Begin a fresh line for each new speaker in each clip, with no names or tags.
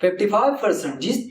55%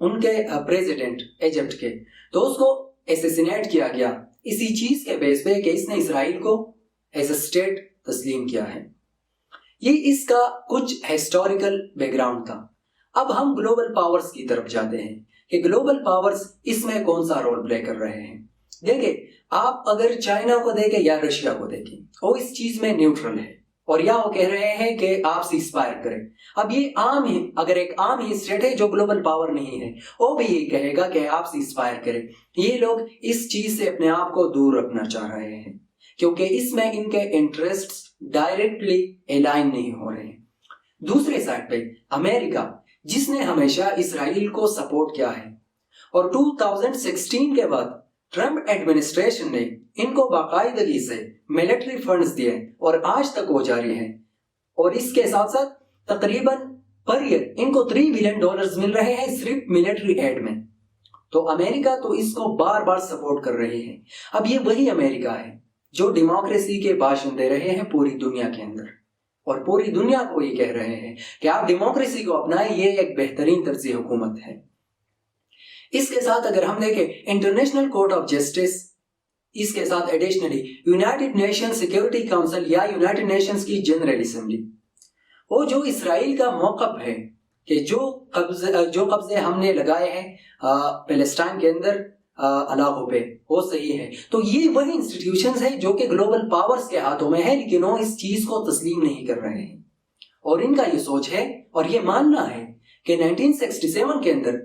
ان کے president Egypt کے، تو اس کو ایسیسینیٹ کیا گیا اسی چیز کے بیس پہ کہ اس نے اسرائیل کو ایز اے اسٹیٹ تسلیم کیا ہے۔ یہ اس کا کچھ ہسٹوریکل بیک گراؤنڈ تھا۔ اب ہم گلوبل پاورز کی طرف جاتے ہیں کہ گلوبل پاورز اس میں کون سا رول پلے کر رہے ہیں۔ دیکھیں، آپ اگر چائنا کو دیکھیں یا رشیا کو دیکھیں، وہ اس چیز میں نیوٹرل ہے اور یا وہ کہہ رہے ہیں کہ آپ سیز فائر کریں۔ اب یہ عام ہی، اگر ایک عام ہی اسٹیٹ ہے جو گلوبل پاور نہیں ہے، وہ بھی یہ کہے گا کہ آپ سیز فائر کریں۔ یہ لوگ اس چیز سے اپنے آپ کو دور رکھنا چاہ رہے ہیں کیونکہ اس میں ان کے انٹرسٹ ڈائریکٹلی الائن نہیں ہو رہے ہیں۔ دوسرے سائڈ پہ امریکہ، جس نے ہمیشہ اسرائیل کو سپورٹ کیا ہے، اور 2016 کے بعد ٹرمپ ایڈمنسٹریشن نے ان کو باقاعدگی سے ملٹری فنڈز دیے اور آج تک وہ جاری ہیں، اور اس کے ساتھ ساتھ تقریباً پر ایئر ان کو $3 بلین مل رہے ہیں صرف ملٹری ایڈ میں۔ تو امریکہ تو اس کو بار بار سپورٹ کر رہی ہے۔ اب یہ وہی امریکہ ہے جو ڈیموکریسی کے بھاشن دے رہے ہیں پوری دنیا کے اندر، اور پوری دنیا کو یہ کہہ رہے ہیں کہ آپ ڈیموکریسی کو اپنائیں، یہ ایک بہترین طرز حکومت ہے۔ اس کے ساتھ اگر ہم دیکھیں انٹرنیشنل کورٹ آف جسٹس، اس کے ساتھ additionally United nation security council یا یونائٹڈ نیشنز کی جنرل اسمبلی، وہ جو اسرائیل کا موقف ہے کہ جو قبضے ہم نے لگائے ہیں پیلسٹائن کے اندر علاقوں پہ، وہ صحیح ہے۔ تو یہ وہی انسٹیٹیوشنز ہیں جو کہ گلوبل پاورز کے ہاتھوں میں ہے، لیکن وہ اس چیز کو تسلیم نہیں کر رہے ہیں، اور ان کا یہ سوچ ہے اور یہ ماننا ہے کہ 1967 کے اندر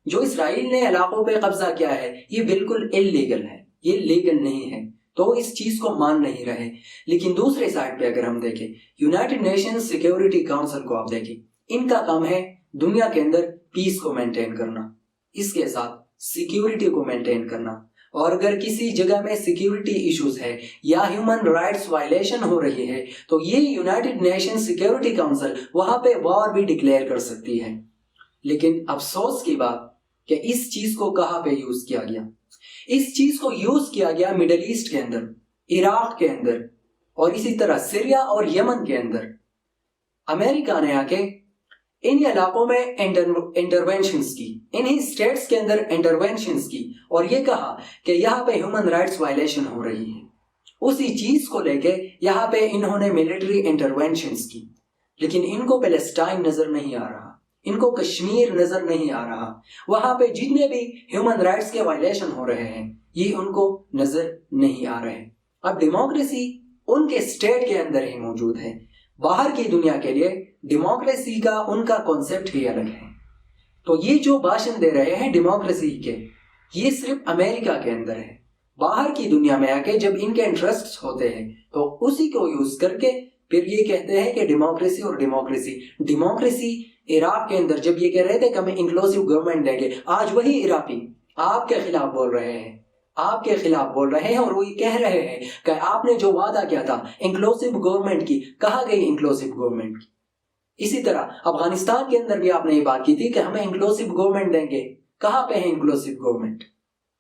جو اسرائیل نے علاقوں پہ قبضہ کیا ہے یہ بالکل اللیگل ہے، یہ لیگل نہیں ہے، تو اس چیز کو مان نہیں رہے۔ لیکن دوسرے سائڈ پہ اگر ہم دیکھیں یونائٹڈ نیشن سیکیورٹی کاؤنسل کو، آپ دیکھیں ان کا کام ہے دنیا کے اندر پیس کو مینٹین کرنا، اس کے ساتھ سیکیورٹی کو مینٹین کرنا، اور اگر کسی جگہ میں سیکیورٹی ایشوز ہے یا ہیومن رائٹس وائلیشن ہو رہی ہے تو یہ یونائٹڈ نیشن سیکیورٹی کاؤنسل وہاں پہ وار بھی ڈکلیئر کر سکتی ہے۔ لیکن افسوس کی بات کہ اس چیز کو کہاں پہ یوز کیا گیا؟ اس چیز کو یوز کیا گیا مڈل ایسٹ کے اندر، عراق کے اندر، اور اسی طرح سیریا اور یمن کے اندر۔ امریکہ نے آ کے ان علاقوں میں انٹرونشنز کی، انہی سٹیٹس کے اندر انٹرونشنز کی، اور یہ کہا کہ یہاں پہ ہیومن رائٹس وائلیشن ہو رہی ہے۔ اسی چیز کو لے کے یہاں پہ انہوں نے ملٹری انٹرونشنز کی، لیکن ان کو پیلسٹائن نظر نہیں آ رہا، ان کو کشمیر نظر نہیں آ رہا، وہاں پہ جتنے بھی ہیومن رائٹس کے وائلیشن ہو رہے ہیں یہ ان کو نظر نہیں آ رہے۔ اب ڈیموکریسی ان کے سٹیٹ کے اندر ہی موجود ہے، باہر کی دنیا کے لیے ڈیموکریسی کا ان کا کانسیپٹ ہی الگ ہے۔ تو یہ جو بھاشن دے رہے ہیں ڈیموکریسی کے، یہ صرف امریکہ کے اندر ہے۔ باہر کی دنیا میں آ کے جب ان کے انٹرسٹ ہوتے ہیں تو اسی کو یوز کر کے پھر یہ کہتے ہیں کہ ڈیموکریسی اور ڈیموکریسی عراق کے اندر جب یہ کہہ رہے تھے کہ ہم انکلوسیو گورنمنٹ دیں گے، آج وہی عراقی آپ کے خلاف بول رہے ہیں، آپ کے خلاف بول رہے ہیں، اور وہ یہ کہہ رہے ہیں کہ آپ نے جو وعدہ کیا تھا انکلوسیو گورنمنٹ کی، کہاں گئی انکلوسیو گورنمنٹ کی؟ اسی طرح افغانستان کے اندر بھی آپ نے یہ بات کی تھی کہ ہمیں انکلوسیو گورنمنٹ دیں گے، کہاں پہ ہے انکلوسیو گورنمنٹ؟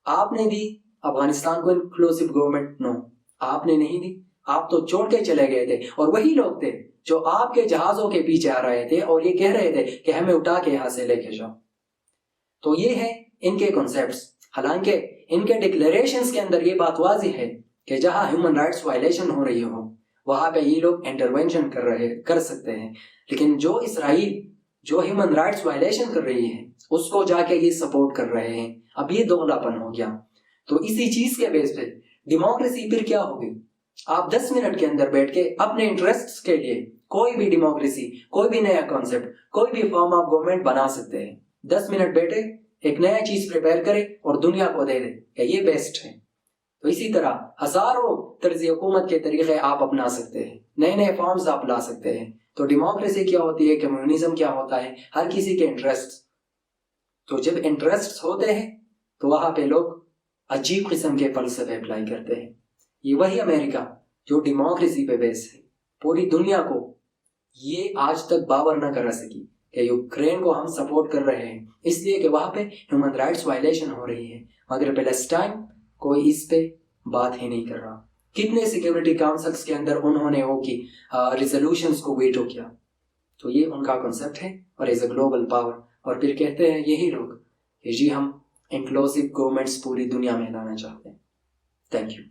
آپ نے دی افغانستان کو انکلوسیو گورنمنٹ؟ نو، آپ نے نہیں دی، آپ تو چھوڑ کے چلے گئے تھے، اور وہی لوگ تھے جو آپ کے جہازوں کے پیچھے آ رہے تھے اور یہ کہہ رہے تھے کہ ہمیں اٹھا کے یہاں سے لے کے جاؤ۔ تو یہ ہے ان کے کنسیپٹس، حالانکہ ان کے ڈکلیریشنز کے اندر یہ بات واضح ہے کہ جہاں ہیومن رائٹس وائلیشن ہو رہی ہو وہاں پہ یہ لوگ انٹرونشن کر سکتے ہیں، لیکن جو اسرائیل جو ہیومن رائٹس وائلیشن کر رہی ہے اس کو جا کے یہ سپورٹ کر رہے ہیں۔ اب یہ دوغلا پن ہو گیا۔ تو اسی چیز کے بیس پہ ڈیموکریسی پھر کیا ہوگی؟ آپ 10 منٹ کے اندر بیٹھ کے اپنے انٹرسٹ کے لیے کوئی بھی ڈیموکریسی، کوئی بھی نیا کانسیپٹ، کوئی بھی فارم آف گورنمنٹ بنا سکتے ہیں۔ 10 منٹ بیٹھے ایک نیا چیز پریپیئر کرے اور دنیا کو دے دے کہ یہ بیسٹ ہے۔ تو اسی طرح ہزاروں طرز حکومت کے طریقے آپ اپنا سکتے ہیں، نئے نئے فارمز آپ لا سکتے ہیں۔ تو ڈیموکریسی کیا ہوتی ہے، کمیونزم کیا ہوتا ہے، ہر کسی کے انٹرسٹ۔ تو جب انٹرسٹ ہوتے ہیں تو وہاں پہ لوگ عجیب قسم کے فلسفے اپلائی کرتے ہیں۔ یہ وہی امریکہ جو ڈیموکریسی پہ بیس ہے، پوری دنیا کو یہ آج تک باور نہ کرا سکی کہ یوکرین کو ہم سپورٹ کر رہے ہیں اس لیے کہ وہاں پہ ہیومن رائٹس وائلیشن ہو رہی ہے، مگر پیلسٹائن کوئی اس پہ بات ہی نہیں کر رہا۔ کتنے سیکیورٹی کاؤنسلز کے اندر انہوں نے وہ کی ریزولوشنز کو ویٹو کیا۔ تو یہ ان کا کنسیپٹ ہے، اور ایز اے گلوبل پاور اور پھر کہتے ہیں یہی لوگ کہ جی ہم انکلوسیو گورنمنٹس پوری دنیا میں لانا چاہتے ہیں. Thank you.